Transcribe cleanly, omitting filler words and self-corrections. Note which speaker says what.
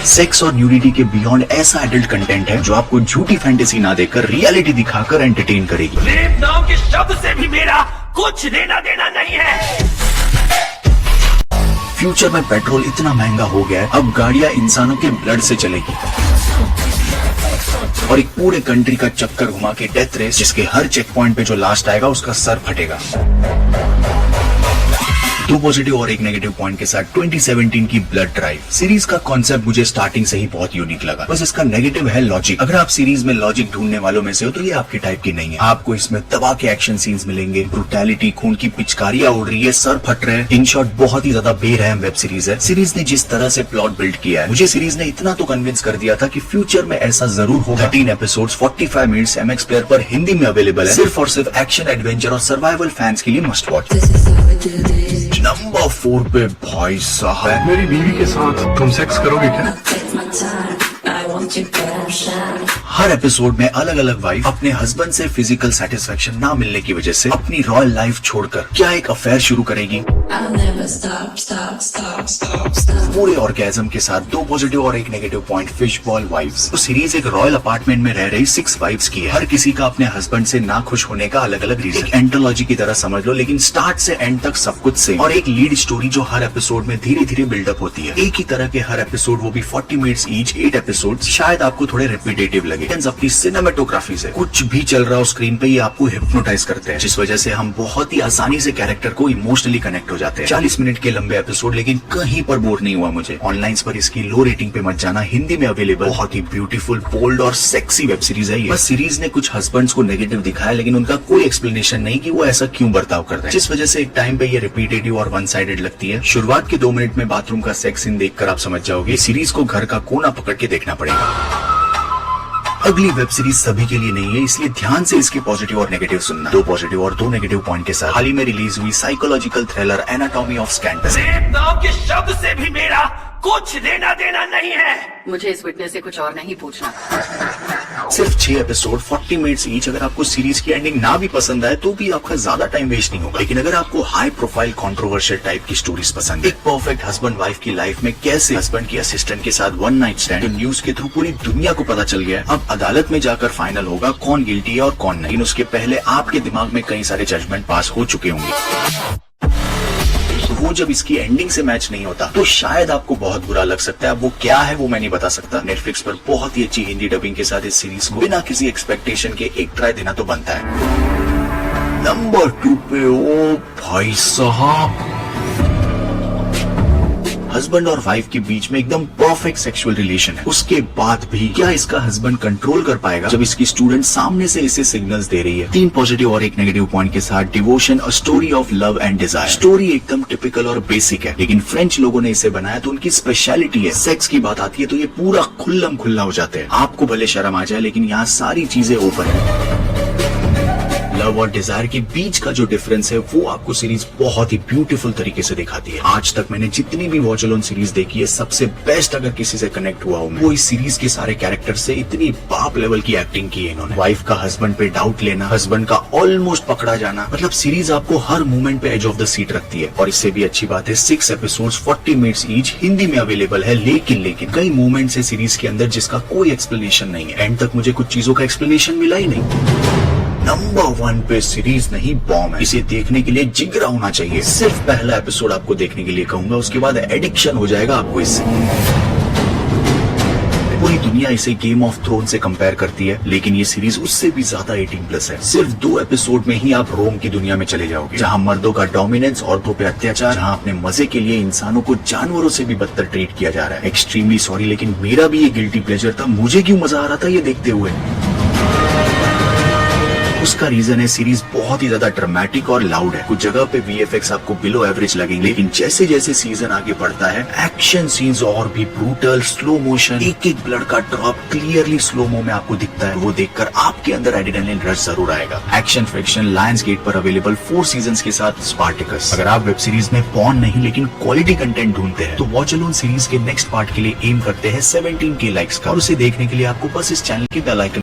Speaker 1: Sex और nudity के beyond ऐसा एडल्ट कंटेंट है जो आपको झूठी फैंटेसी ना देकर रियलिटी दिखाकर एंटरटेन करेगी।
Speaker 2: रेप नाम के शब्द से भी मेरा कुछ लेना देना नहीं है।
Speaker 1: फ्यूचर में पेट्रोल इतना महंगा हो गया है, अब गाड़ियां इंसानों के ब्लड से चलेगी और एक पूरे कंट्री का चक्कर घुमा के डेथ रेस, जिसके हर चेक पॉइंट पे जो लास्ट आएगा उसका सर फटेगा। 2 पॉजिटिव और 1 नेगेटिव पॉइंट के साथ 2017 की ब्लड ड्राइव सीरीज का कॉन्सेप्ट मुझे स्टार्टिंग से ही बहुत यूनिक लगा। बस इसका नेगेटिव है लॉजिक। अगर आप सीरीज में लॉजिक ढूंढने वालों में से हो तो ये आपके टाइप की नहीं है। आपको इसमें तबाह के एक्शन सीन्स मिलेंगे, ब्रुटैलिटी, खून की पिचकारियां उड़ रही है, सर फट रहे हैं। इन शॉर्ट बहुत ही ज्यादा बेरहम वेब सीरीज है। सीरीज ने जिस तरह से प्लॉट बिल्ड किया है, मुझे सीरीज ने इतना तो कन्विंस कर दिया था कि फ्यूचर में ऐसा जरूर होगा। 13 एपिसोड्स 45 मिनट्स MX प्लेयर पर हिंदी में अवेलेबल है। सिर्फ और सिर्फ एक्शन, एडवेंचर और सर्वाइवल फैंस के लिए मस्ट वॉच। नंबर 4 पे भाई साहब,
Speaker 3: मेरी बीवी के साथ तुम सेक्स करोगे क्या?
Speaker 1: हर एपिसोड में अलग अलग वाइफ अपने हस्बैंड से फिजिकल सेटिस्फेक्शन ना मिलने की वजह से अपनी रॉयल लाइफ छोड़कर क्या एक अफेयर शुरू करेगी। पूरे ऑर्गेज़म के साथ 2 पॉजिटिव और 1 negative point. Fish bowl wives. तो सीरीज एक रॉयल अपार्टमेंट में रह रही 6 वाइफ्स की है। हर किसी का अपने हस्बैंड से ना खुश होने का अलग अलग रीजन। एक एंटोलॉजी की तरह समझ लो, लेकिन स्टार्ट से एंड तक सब कुछ सेम। और एक लीड स्टोरी जो हर एपिसोड में धीरे धीरे बिल्डअप होती है। एक ही तरह के हर एपिसोड, वो भी 40 मिनट्स ईच। 8 एपिसोड शायद आपको थोड़े रिपीटेटिव लगे। अपनी सिनेमेटोग्राफी से कुछ भी चल रहा हो स्क्रीन पे, ये आपको हिप्नोटाइज करते हैं, जिस वजह से हम बहुत ही आसानी से कैरेक्टर को इमोशनली कनेक्ट हो जाते हैं। 40 मिनट के लंबे एपिसोड, लेकिन कहीं पर बोर नहीं हुआ मुझे। ऑनलाइन पर इसकी लो रेटिंग पे मत जाना, हिंदी में अवेलेबल। बहुत ही ब्यूटीफुल, बोल्ड और सेक्सी वेब सीरीज है ये। बस सीरीज ने कुछ हस्बैंड्स को नेगेटिव दिखाया, लेकिन उनका कोई एक्सप्लेनेशन नहीं कि वो ऐसा क्यों बर्ताव करते हैं, जिस वजह से एक टाइम पे ये रिपीटेटिव और वन साइडेड लगती है। शुरुआत के 2 मिनट में बाथरूम का सेक्स सीन देखकर आप समझ जाओगे सीरीज को घर का कोना पकड़ के देखना पड़ेगा। अगली वेब सीरीज सभी के लिए नहीं है, इसलिए ध्यान से इसके पॉजिटिव और नेगेटिव सुनना। 2 पॉजिटिव और 2 नेगेटिव पॉइंट के साथ हाल ही में रिलीज हुई psychological thriller anatomy of scandal.
Speaker 2: Rape नाम के शब्द से भी मेरा कुछ लेना देना नहीं है।
Speaker 4: मुझे इस विटनेस से कुछ और नहीं पूछना।
Speaker 1: सिर्फ 6 एपिसोड 40 मिनट्स ईच। अगर आपको सीरीज की एंडिंग ना भी पसंद आए तो भी आपका ज्यादा टाइम वेस्ट नहीं होगा। लेकिन अगर आपको हाई प्रोफाइल कंट्रोवर्शियल टाइप की स्टोरीज पसंद है, एक परफेक्ट हस्बैंड वाइफ की लाइफ में कैसे हस्बैंड की असिस्टेंट के साथ 1 नाइट स्टैंड, न्यूज के थ्रू पूरी दुनिया को पता चल गया है। अब अदालत में जाकर फाइनल होगा कौन गिल्टी है और कौन नहीं। लेकिन उसके पहले आपके दिमाग में कई सारे जजमेंट पास हो चुके होंगे। वो जब इसकी एंडिंग से मैच नहीं होता तो शायद आपको बहुत बुरा लग सकता है। अब वो क्या है वो मैं नहीं बता सकता। नेटफ्लिक्स पर बहुत ही अच्छी हिंदी डबिंग के साथ इस सीरीज को बिना किसी एक्सपेक्टेशन के एक ट्राई देना तो बनता है। नंबर 2 पे ओ भाई साहब, हस्बैंड और वाइफ के बीच में एकदम परफेक्ट सेक्सुअल रिलेशन है, उसके बाद भी क्या इसका हस्बैंड कंट्रोल कर पाएगा जब इसकी स्टूडेंट सामने से इसे सिग्नल्स दे रही है। 3 पॉजिटिव और 1 नेगेटिव पॉइंट के साथ devotion, a story of love and desire. Story एकदम टिपिकल और बेसिक है, लेकिन फ्रेंच लोगों ने इसे बनाया तो उनकी स्पेशलिटी है। सेक्स की बात आती है तो ये पूरा खुल्लम खुल्ला हो जाते हैं। आपको भले शर्म आ जाए, लेकिन यहाँ सारी चीजें ओपन है। लव और डिजायर के बीच का जो डिफरेंस है वो आपको सीरीज बहुत ही ब्यूटीफुल तरीके से दिखाती है। आज तक मैंने जितनी भी वॉच अलोन सीरीज देखी है, सबसे बेस्ट अगर किसी से कनेक्ट हुआ हूँ मैं, वो इस सीरीज के सारे कैरेक्टर से इतनी बाप लेवल की एक्टिंग की है इन्होंने। वाइफ का हस्बैंड पे डाउट लेना, हस्बैंड का ऑलमोस्ट पकड़ा जाना, मतलब सीरीज आपको हर मूवमेंट पे एज ऑफ द सीट रखती है। और इससे भी अच्छी बात है 6 एपिसोड्स 40 मिनट्स ईच हिंदी में अवेलेबल है। लेकिन कई मूवमेंट्स है सीरीज के अंदर जिसका कोई एक्सप्लेनेशन नहीं है। एंड तक मुझे कुछ चीजों का एक्सप्लेनेशन मिला ही नहीं। नंबर 1 पे सीरीज नहीं बॉम्ब है। इसे देखने के लिए जिगरा होना चाहिए। सिर्फ पहला एपिसोड आपको देखने के लिए कहूंगा, उसके बाद एडिक्शन हो जाएगा आपको इससे। पूरी दुनिया इसे गेम ऑफ थ्रोन से कंपेयर करती है, लेकिन ये सीरीज उससे भी ज्यादा 18+ है। सिर्फ 2 एपिसोड में ही आप रोम की दुनिया में चले जाओगे, जहाँ मर्दों का डोमिनेंस, औरतों पे अत्याचार, जहाँ अपने मजे के लिए इंसानों को जानवरों से भी बदतर ट्रीट किया जा रहा है। एक्सट्रीमली सॉरी, लेकिन मेरा भी ये गिल्टी प्लेजर था। मुझे क्यों मजा आ रहा था ये देखते हुए, उसका रीजन है सीरीज बहुत ही ज्यादा ड्रामेटिक और लाउड है। कुछ जगह पे VFX आपको बिलो एवरेज लगेंगे, लेकिन जैसे जैसे सीजन आगे बढ़ता है एक्शन सीन्स और भी ब्रूटल, स्लो मोशन, एक ब्लड का ड्रॉप क्लियरली स्लो मो में आपको दिखता है। वो देखकर आपके अंदर एड्रेनलिन रश जरूर आएगा। एक्शन फिक्शन लायंस गेट पर अवेलेबल 4 सीजन्स के साथ स्पार्टिकस। अगर आप वेब सीरीज में पॉर्न नहीं लेकिन क्वालिटी कंटेंट ढूंढते हैं तो वॉच अलोन सीरीज के नेक्स्ट पार्ट के लिए एम करते हैं 17K लाइक्स का। और उसे देखने के लिए आपको बस इस चैनल की बेल आइकन